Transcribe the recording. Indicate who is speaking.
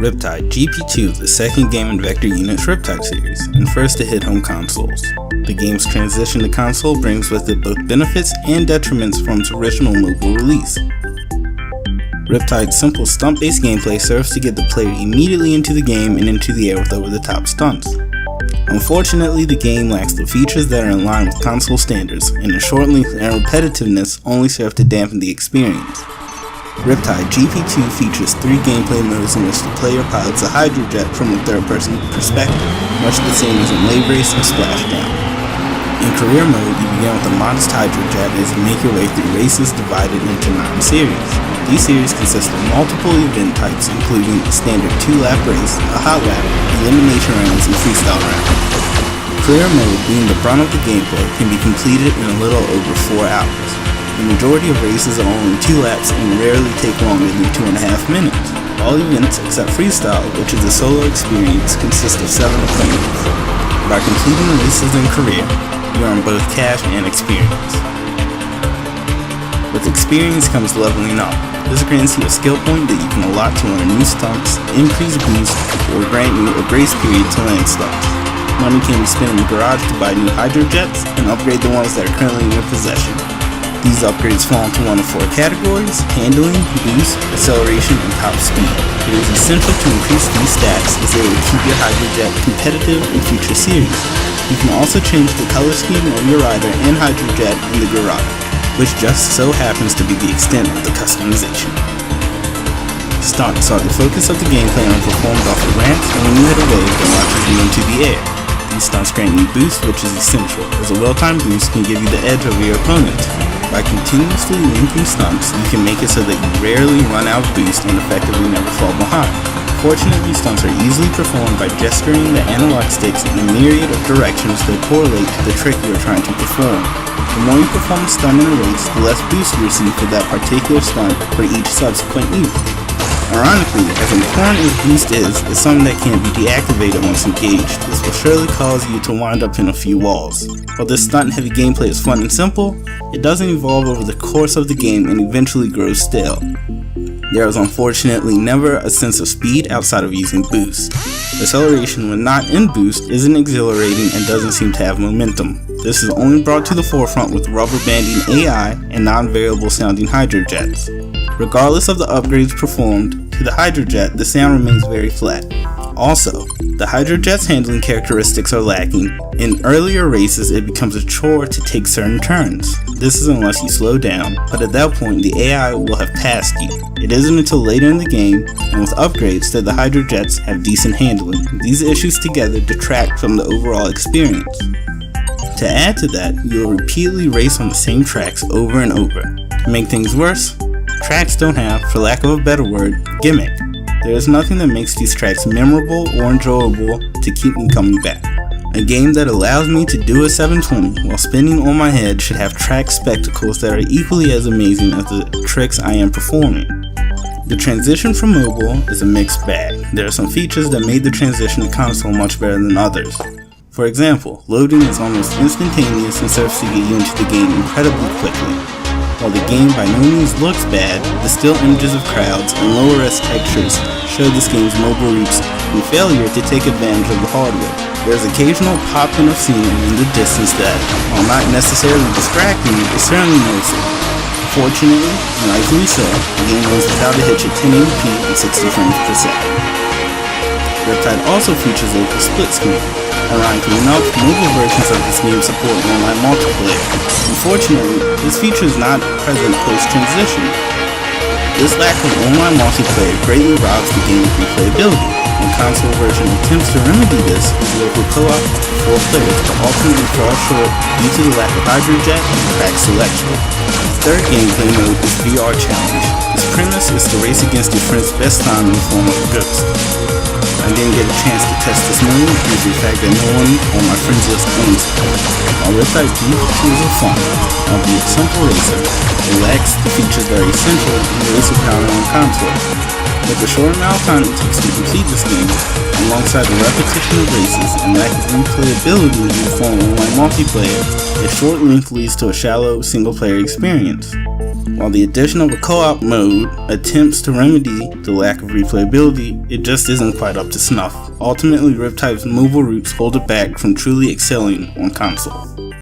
Speaker 1: Riptide GP2 is the second game in Vector Unit's Riptide series, and first to hit home consoles. The game's transition to console brings with it both benefits and detriments from its original mobile release. Riptide's simple stunt-based gameplay serves to get the player immediately into the game and into the air with over-the-top stunts. Unfortunately, the game lacks the features that are in line with console standards, and the short length and repetitiveness only serve to dampen the experience. Riptide GP2 features 3 gameplay modes in which the player pilots a hydrojet from a third-person perspective, much the same as in Wave Race and Splashdown. In career mode, you begin with a modest hydrojet as you make your way through races divided into 9 series. These series consist of multiple event types, including a standard 2-lap race, a hot lap, elimination rounds, and freestyle rounds. Career mode, being the brunt of the gameplay, can be completed in a little over 4 hours. The majority of races are only 2 laps and rarely take longer than 2.5 minutes. All events except freestyle, which is a solo experience, consist of 7 appointments. By completing the races in career, you earn both cash and experience. With experience comes leveling up. This grants you a skill point that you can allot to learn new stunts, increase boost, or grant you a grace period to land stunts. Money can be spent in the garage to buy new hydrojets and upgrade the ones that are currently in your possession. These upgrades fall into one of 4 categories: handling, boost, acceleration, and top speed. It is essential to increase these stats as they will keep your hydrojet competitive in future series. You can also change the color scheme of your rider and hydrojet in the garage, which just so happens to be the extent of the customization. Stunts are the focus of the gameplay and are performed off of ramps and when you hit a wave that launches you into the air. These stunts grant you boost, which is essential, as a well-timed boost can give you the edge over your opponent. By continuously linking stunts, you can make it so that you rarely run out of boost and effectively never fall behind. Fortunately, stunts are easily performed by gesturing the analog sticks in a myriad of directions that correlate to the trick you are trying to perform. The more you perform a stunt in a race, the less boost you receive for that particular stunt for each subsequent use. Ironically, as important as boost is, it's something that can't be deactivated once engaged. This will surely cause you to wind up in a few walls. While this stunt-heavy gameplay is fun and simple, it doesn't evolve over the course of the game and eventually grows stale. There is unfortunately never a sense of speed outside of using boost. Acceleration when not in boost isn't exhilarating and doesn't seem to have momentum. This is only brought to the forefront with rubber banding AI and non-variable sounding hydrojets. Regardless of the upgrades performed to the hydrojet, the sound remains very flat. Also, the hydrojet's handling characteristics are lacking. In earlier races, it becomes a chore to take certain turns. This is unless you slow down, but at that point, the AI will have passed you. It isn't until later in the game, and with upgrades, that the hydrojets have decent handling. These issues together detract from the overall experience. To add to that, you will repeatedly race on the same tracks over and over. To make things worse, tracks don't have, for lack of a better word, gimmick. There is nothing that makes these tracks memorable or enjoyable to keep me coming back. A game that allows me to do a 720 while spinning on my head should have track spectacles that are equally as amazing as the tricks I am performing. The transition from mobile is a mixed bag. There are some features that made the transition to console much better than others. For example, loading is almost instantaneous and serves to get you into the game incredibly quickly. While the game by no means looks bad, the still images of crowds and lower res textures show this game's mobile roots and failure to take advantage of the hardware. There's occasional popping of scenery in the distance that, while not necessarily distracting, is certainly noticeable. Fortunately, and rightfully so, the game runs without a hitch at 1080p and 60 frames per second. Riptide also features local split screen. Ironically enough, mobile versions of this game support online multiplayer. Unfortunately, this feature is not present post-transition. This lack of online multiplayer greatly robs the game of replayability. When console version attempts to remedy this, local co-op for 4 players but ultimately fall short due to the lack of hydrojet and track selection. The third gameplay mode is VR Challenge. Its premise is to race against your friend's best time in the form of a ghost. I didn't get a chance to test this mode due to the fact that no one on my friends list owns it. While Riptide GP2 is a fun, albeit simple racer, it lacks the features that are essential in the racer power on console. With the short amount of time it takes to complete this game, alongside the repetition of races and lack of replayability in the form of online multiplayer, its short length leads to a shallow single-player experience. While the addition of a co-op mode attempts to remedy the lack of replayability, it just isn't quite up to snuff. Ultimately, Riptide's mobile roots hold it back from truly excelling on console.